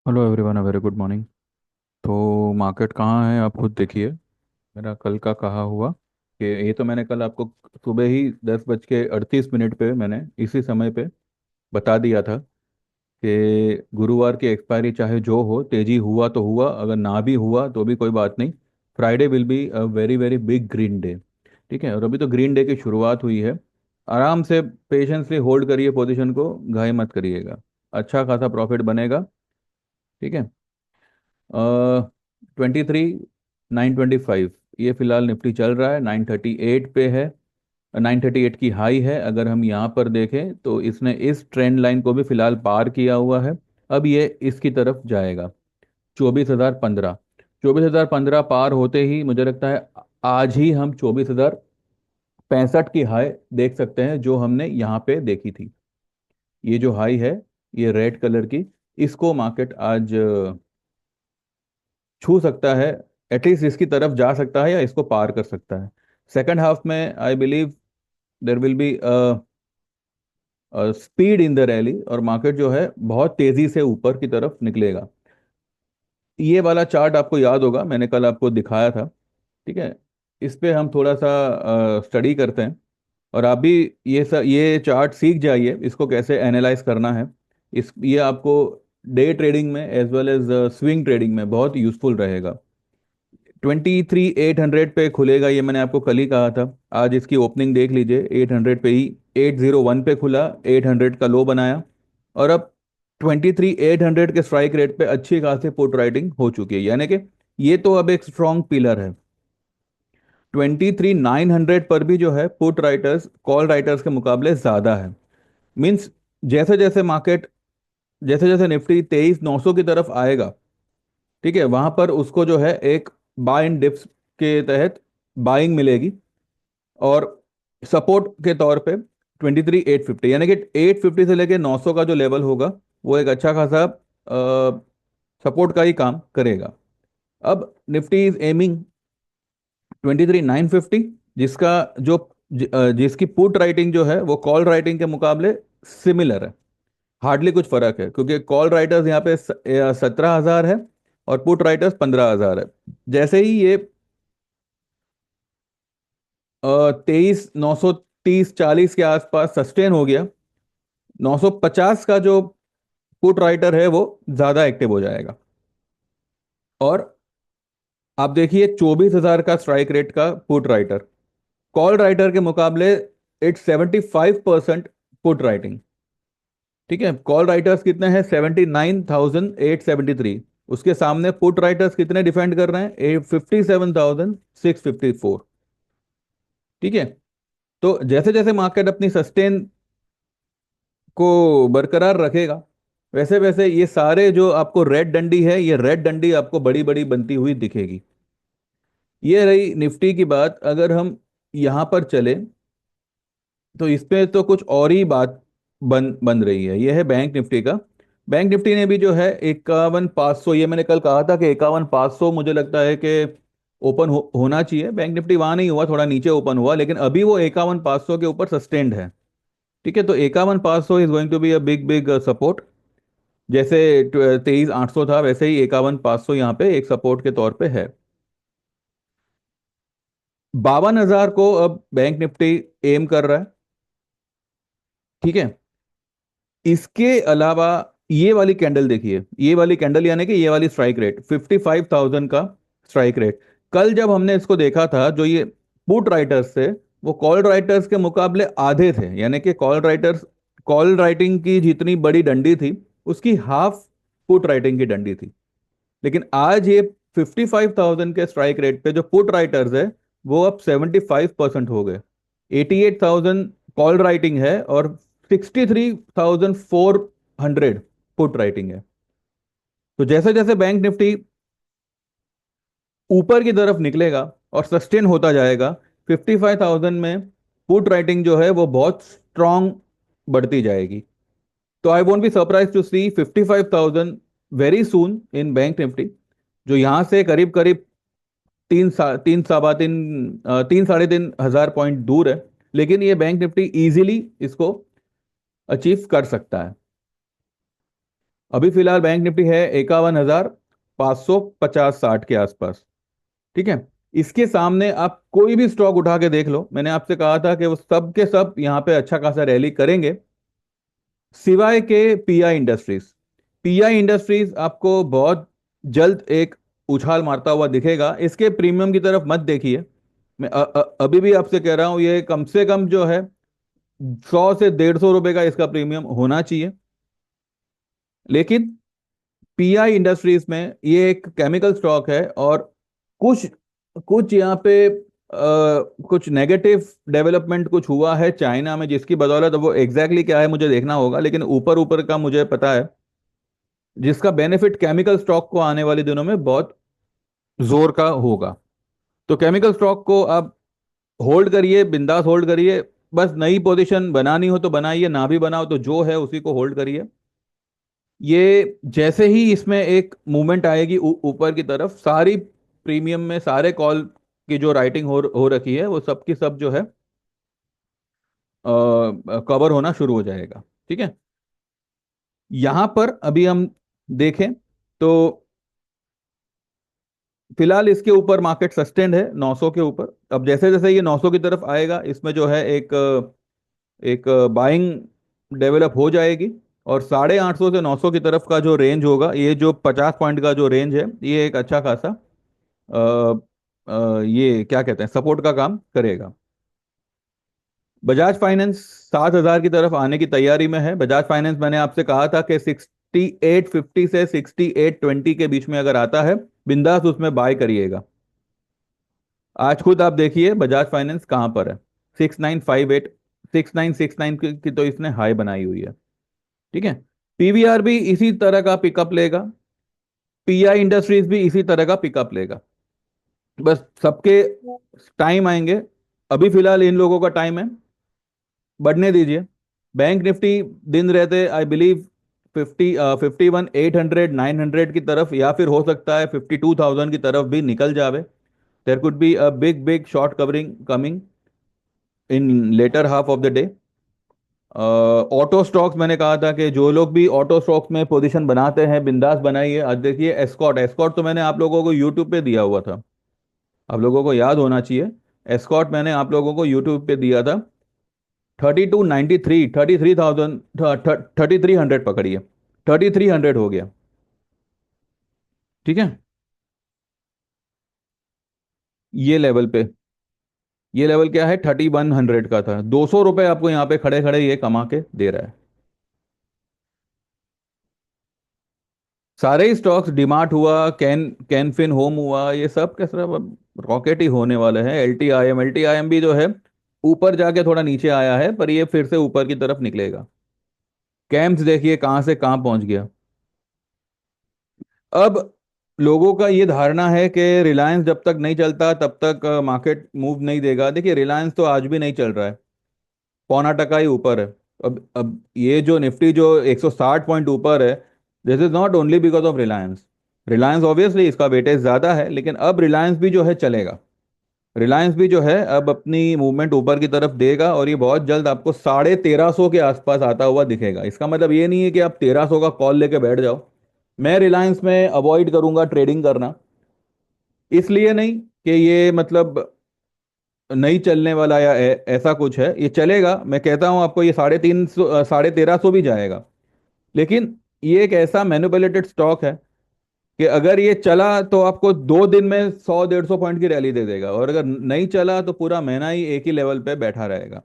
Hello everyone, a very good morning. तो market कहाँ है आप खुद देखिए। मेरा कल का कहा हुआ कि ये तो मैंने कल आपको सुबह ही 10:38 पे मैंने इसी समय पे बता दिया था कि गुरुवार की एक्सपायरी चाहे जो हो, तेजी हुआ तो हुआ, अगर ना भी हुआ तो भी कोई बात नहीं। Friday will be a very very big green day. ठीक है, और अभी तो ग्रीन डे की शुरुआत हुई है। आराम से पेशेंसली होल्ड करिए पोजीशन को, घाई मत करिएगा। अच्छा खासा प्रॉफिट बनेगा। ठीक है। 23,925 ये फिलहाल निफ्टी चल रहा है, 938 पे है। 938 की हाई है। अगर हम यहाँ पर देखें तो इसने इस ट्रेंड लाइन को भी फिलहाल पार किया हुआ है। अब ये इसकी तरफ जाएगा। 24,015, 24,015 पार होते ही मुझे लगता है आज ही हम 24,065 की हाई देख सकते हैं, जो हमने यहाँ पे देखी थी। ये जो हाई है, ये रेड कलर की, इसको मार्केट आज छू सकता है। एटलीस्ट इसकी तरफ जा सकता है या इसको पार कर सकता है। सेकंड हाफ में I believe there will be speed in the rally, और मार्केट जो है बहुत तेजी से ऊपर की तरफ निकलेगा। ये वाला चार्ट आपको याद होगा, मैंने कल आपको दिखाया था। ठीक है। इस पे हम थोड़ा सा स्टडी करते हैं। और आप भी ये चार्ट सीख जाइए, इसको कैसे एनालाइज करना है। ये आपको डे ट्रेडिंग में as well as swing trading में बहुत यूजफुल रहेगा। 23,800 पे खुलेगा, ये मैंने आपको कल ही कहा था। आज इसकी ओपनिंग देख लीजिए, 800 पे ही 801 पे खुला, 800 का लो बनाया। और अब 23,800 के स्ट्राइक रेट पे अच्छी खासी पुट राइटिंग हो चुकी है, यानी कि ये तो अब एक स्ट्रॉन्ग पिलर है। 23,900 पर भी जो है पुट राइटर्स कॉल राइटर्स के मुकाबले ज्यादा है। मीन्स जैसे जैसे मार्केट, जैसे जैसे निफ्टी 23,900 की तरफ आएगा, ठीक है, वहां पर उसको जो है एक बाय एंड डिप्स के तहत बाइंग मिलेगी। और सपोर्ट के तौर पे 23,850, यानी कि 850 से लेके 900 का जो लेवल होगा, वो एक अच्छा खासा सपोर्ट का ही काम करेगा। अब निफ्टी इज एमिंग 23,950, जिसका जो जिसकी पुट राइटिंग जो है वो कॉल राइटिंग के मुकाबले सिमिलर है। हार्डली कुछ फर्क है, क्योंकि कॉल राइटर्स यहाँ पे 17,000 है और पुट राइटर्स 15,000 है। जैसे ही ये 23,930-40 के आसपास सस्टेन हो गया, 950 का जो पुट राइटर है वो ज्यादा एक्टिव हो जाएगा। और आप देखिए 24,000 का स्ट्राइक रेट का पुट राइटर, कॉल राइटर के मुकाबले इट्स 75% पुट राइटिंग। ठीक है, कॉल राइटर्स कितने हैं? 79,873। उसके सामने पुट राइटर्स कितने डिफेंड कर रहे हैं? 57,654। ठीक है। तो जैसे जैसे मार्केट अपनी सस्टेन को बरकरार रखेगा, वैसे वैसे ये सारे जो आपको रेड डंडी है, ये रेड डंडी आपको बड़ी बड़ी बनती हुई दिखेगी। ये रही निफ्टी की बात। अगर हम यहां पर चले तो इस पे तो कुछ और ही बात बन बन रही है। ये है बैंक निफ्टी का। बैंक निफ्टी ने भी जो है 51,500, ये मैंने कल कहा था कि 51,500 मुझे लगता है कि ओपन होना चाहिए। बैंक निफ्टी वहां नहीं हुआ, थोड़ा नीचे ओपन हुआ, लेकिन अभी वो 51,500 के ऊपर सस्टेन्ड है। ठीक है, तो 51,500 is going to be a big big support. जैसे 23,800 था, वैसे ही 51,500 यहाँ पे एक सपोर्ट के तौर पे है। 52,000 को अब बैंक निफ्टी एम कर रहा है। ठीक है। इसके अलावा ये वाली कैंडल देखिए, ये वाली कैंडल यानी कि ये वाली स्ट्राइक रेट 55,000 का स्ट्राइक रेट। कल जब हमने इसको देखा था, जो ये पुट राइटर्स थे वो कॉल राइटर्स के मुकाबले आधे थे, यानी कि कॉल राइटर्स, कॉल राइटिंग की जितनी बड़ी डंडी थी उसकी हाफ पुट राइटिंग की डंडी थी। लेकिन आज ये 55,000 के स्ट्राइक रेट पे जो पुट राइटर्स है वो अब 75% हो गए। 88,000 कॉल राइटिंग है और 63,400 पुट राइटिंग है। तो जैसे जैसे बैंक निफ्टी ऊपर की तरफ निकलेगा और सस्टेन होता जाएगा, 55,000 में पुट राइटिंग जो है वो बहुत स्ट्रांग बढ़ती जाएगी। तो I won't be surprise to see 55,000 very soon in bank Nifty, जो यहां से करीब करीब तीन सवा तीन 3 साढ़े 3 हजार पॉइंट दूर है। लेकिन ये बैंक निफ्टी इजीली इसको अचीव कर सकता है। अभी फिलहाल बैंक निफ्टी है 51,550-60 के आसपास। ठीक है। इसके सामने आप कोई भी स्टॉक उठा के देख लो, मैंने आपसे कहा था कि वो सब के सब यहाँ पे अच्छा खासा रैली करेंगे, सिवाय के पीआई इंडस्ट्रीज। पीआई इंडस्ट्रीज आपको बहुत जल्द एक उछाल मारता हुआ दिखेगा। इसके प्रीमियम की तरफ मत देखिए। मैं अभी भी आपसे कह रहा हूं, ये कम से कम जो है 100 से 150 रुपए का इसका प्रीमियम होना चाहिए। लेकिन पीआई इंडस्ट्रीज में ये एक केमिकल स्टॉक है, और कुछ कुछ यहाँ पे कुछ नेगेटिव डेवलपमेंट कुछ हुआ है चाइना में, जिसकी बदौलत, वो एग्जैक्टली क्या है मुझे देखना होगा, लेकिन ऊपर ऊपर का मुझे पता है, जिसका बेनिफिट केमिकल स्टॉक को आने वाले दिनों में बहुत जोर का होगा। तो केमिकल स्टॉक को आप होल्ड करिए, बिंदास होल्ड करिए। बस नई पोजीशन बनानी हो तो बनाइए, ना भी बनाओ तो जो है उसी को होल्ड करिए। ये जैसे ही इसमें एक मूवमेंट आएगी ऊपर की तरफ, सारी प्रीमियम में सारे कॉल की जो राइटिंग हो रखी है वो सब की सब जो है कवर होना शुरू हो जाएगा। ठीक है। यहां पर अभी हम देखें तो फिलहाल इसके ऊपर मार्केट सस्टेंड है 900 के ऊपर। अब जैसे जैसे ये 900 की तरफ आएगा, इसमें जो है एक बाइंग डेवलप हो जाएगी, और 850 से 900 की तरफ का जो रेंज होगा, ये जो 50 पॉइंट का जो रेंज है, ये एक अच्छा खासा ये क्या कहते हैं, सपोर्ट का काम करेगा। बजाज फाइनेंस 7,000 की तरफ आने की तैयारी में है। बजाज फाइनेंस, मैंने आपसे कहा था कि 6850 से 6820 के बीच में अगर आता है, बिंदास उसमें बाय करिएगा। आज खुद आप देखिए बजाज फाइनेंस कहां पर है। 6958, 6969 की तो इसने हाई बनाई हुई है। ठीक है। पीवीआर भी इसी तरह का पिकअप लेगा, पीआई इंडस्ट्रीज भी इसी तरह का पिकअप लेगा। बस सबके टाइम आएंगे। अभी फिलहाल इन लोगों का टाइम है, बढ़ने दीजिए। बैंक निफ्टी दिन रहते आई बिलीव 51,800 900 की तरफ, या फिर हो सकता है 52,000 की तरफ भी निकल जावे। There could be a big big short covering coming in later half of the day. Auto stocks, मैंने कहा था कि जो लोग भी ऑटो स्टॉक्स में पोजीशन बनाते हैं, बिंदास बनाइए। आज देखिए एस्कॉर्ट, एस्कॉर्ट तो मैंने आप लोगों को यूट्यूब पे दिया हुआ था, आप लोगों को याद होना चाहिए। एस्कॉर्ट मैंने आप लोगों को यूट्यूब पे दिया था। 3293, 33,000, 3300 पकड़िए, 3300 हो गया। ठीक है। ये लेवल पे, ये लेवल क्या है, 3100 का था। 200 रुपये आपको यहाँ पे खड़े खड़े ये कमा के दे रहा है। सारे ही स्टॉक्स, डीमार्ट हुआ, कैनफिन होम हुआ, ये सब के सब अब रॉकेट ही होने वाले हैं। एल टी आई एम भी जो है ऊपर जाके थोड़ा नीचे आया है, पर ये फिर से ऊपर की तरफ निकलेगा। कैम्स देखिए कहां से कहां पहुंच गया। अब लोगों का ये धारणा है कि रिलायंस जब तक नहीं चलता तब तक मार्केट मूव नहीं देगा। देखिए रिलायंस तो आज भी नहीं चल रहा है, 0.25 ही ऊपर है। अब ये जो निफ्टी जो 160 पॉइंट ऊपर है, this is not only because of Reliance. Reliance obviously इसका वेटेज ज्यादा है, लेकिन अब रिलायंस भी जो है चलेगा। रिलायंस भी जो है अब अपनी मूवमेंट ऊपर की तरफ देगा, और ये बहुत जल्द आपको 1350 के आसपास आता हुआ दिखेगा। इसका मतलब ये नहीं है कि आप 1300 का कॉल लेके बैठ जाओ। मैं रिलायंस में अवॉइड करूंगा ट्रेडिंग करना, इसलिए नहीं कि ये मतलब नहीं चलने वाला या ऐसा कुछ है, ये चलेगा। मैं कहता हूं आपको, ये 350, 1350 भी जाएगा। लेकिन ये एक ऐसा मैनिपुलेटेड स्टॉक है कि अगर ये चला तो आपको 2 दिन में 100 150 पॉइंट की रैली दे देगा, और अगर नहीं चला तो पूरा महीना ही एक ही लेवल पे बैठा रहेगा।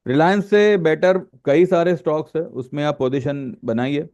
रिलायंस से बेटर कई सारे स्टॉक्स है, उसमें आप पोजीशन बनाइए।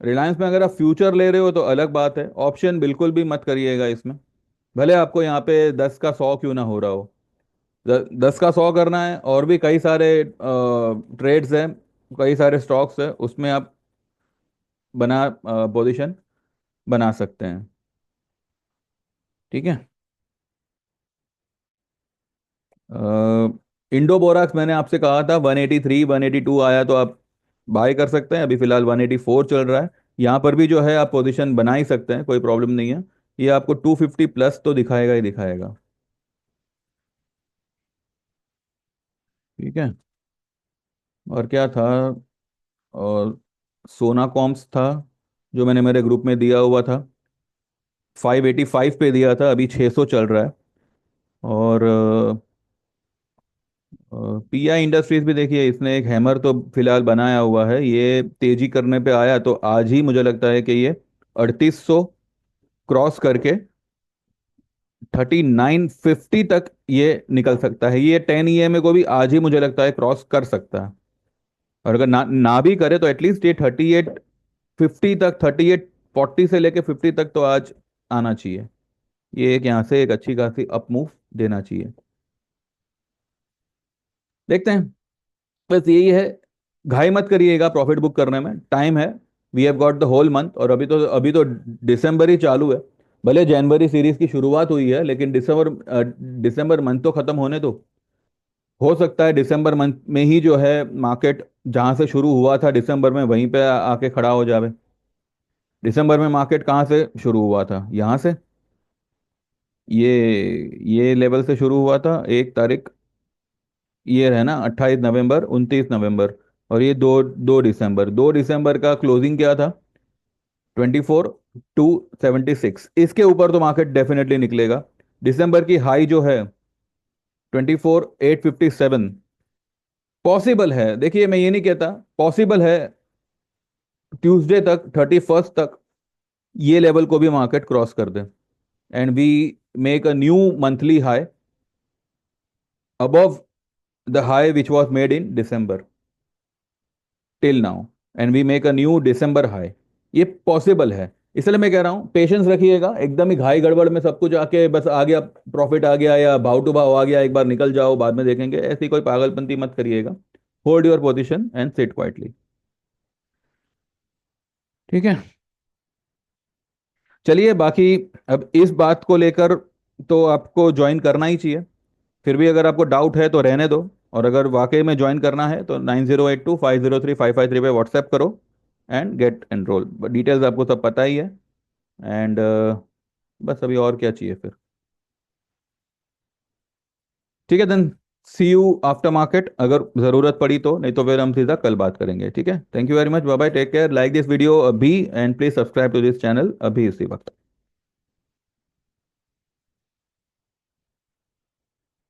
रिलायंस में अगर आप फ्यूचर ले रहे हो तो अलग बात है, ऑप्शन बिल्कुल भी मत करिएगा इसमें। भले आपको यहाँ पे 10 का 100 क्यों ना हो रहा हो, 10 का 100 करना है। और भी कई सारे ट्रेड्स हैं, कई सारे स्टॉक्स हैं, उसमें आप बना पोजीशन बना सकते हैं। ठीक है। इंडो बोराक्स, मैंने आपसे कहा था 183 182 आया तो आप बाय कर सकते हैं। अभी फिलहाल 184 चल रहा है। यहाँ पर भी जो है आप पोजीशन बना ही सकते हैं, कोई प्रॉब्लम नहीं है। ये आपको 250 प्लस तो दिखाएगा ही दिखाएगा। ठीक है। और क्या था, और सोना कॉम्स था। जो मैंने मेरे ग्रुप में दिया हुआ था, 585 पे दिया था, अभी 600 चल रहा है। और पीआई इंडस्ट्रीज भी देखिए, इसने एक हैमर तो फिलहाल बनाया हुआ है, ये तेजी करने पे आया तो आज ही मुझे लगता है कि ये 3800 क्रॉस करके 3950 तक ये निकल सकता है। ये 10 EMA को भी आज ही मुझे लगता है क्रॉस कर सकता है। और अगर ना ना भी करे तो एटलीस्ट ये 3850 तक, 3840 से लेके 50 तक तो आज आना चाहिए। ये एक यहाँ से एक अच्छी खासी अप मूव देना चाहिए। देखते हैं। बस यही है, घाई मत करिएगा प्रॉफिट बुक करने में, टाइम है। We have got the whole month, और अभी तो दिसंबर ही चालू है। भले जनवरी सीरीज की शुरुआत हुई है, लेकिन दिसंबर मंथ तो खत्म होने दो। हो सकता है दिसंबर मंथ में ही जो है मार्केट जहां से शुरू हुआ था दिसंबर में, वहीं पे आके खड़ा हो जावे। दिसंबर में मार्केट कहाँ से शुरू हुआ था? यहाँ से, ये लेवल से शुरू हुआ था 1 तारीख, ये है ना 28 नवंबर, 29 नवंबर, और ये 2 दिसंबर, 2 दिसंबर का क्लोजिंग क्या था? 24,276। इसके ऊपर तो मार्केट डेफिनेटली निकलेगा। दिसंबर की हाई जो है 24,857, पॉसिबल है। देखिए मैं ये नहीं कहता, पॉसिबल है ट्यूसडे तक, 31st तक ये लेवल को भी मार्केट क्रॉस कर दे, and we make a new monthly high above the high which was made in December till now, and we make a new December high। ये पॉसिबल है। इसलिए मैं कह रहा हूं पेशेंस रखिएगा। एकदम ही घाई गड़बड़ में सब कुछ आके बस आ गया, प्रॉफिट आ गया या भाव टू भाव आ गया, एक बार निकल जाओ बाद में देखेंगे, ऐसी कोई पागलपंती मत करिएगा। Hold your position and sit quietly. ठीक है, चलिए बाकी अब इस बात को लेकर तो आपको ज्वाइन करना ही चाहिए। फिर भी अगर आपको डाउट है तो रहने दो, और अगर वाकई में ज्वाइन करना है तो 9082503553 पे व्हाट्सएप करो एंड गेट एनरोल। डिटेल्स आपको सब पता ही है। एंड बस अभी और क्या चाहिए फिर? ठीक है then, see you after market, अगर ज़रूरत पड़ी तो, नहीं तो फिर हम सीधा कल बात करेंगे। ठीक है, thank you very much, bye bye, take care, like this video अभी, and please subscribe to this channel अभी इसी वक्त।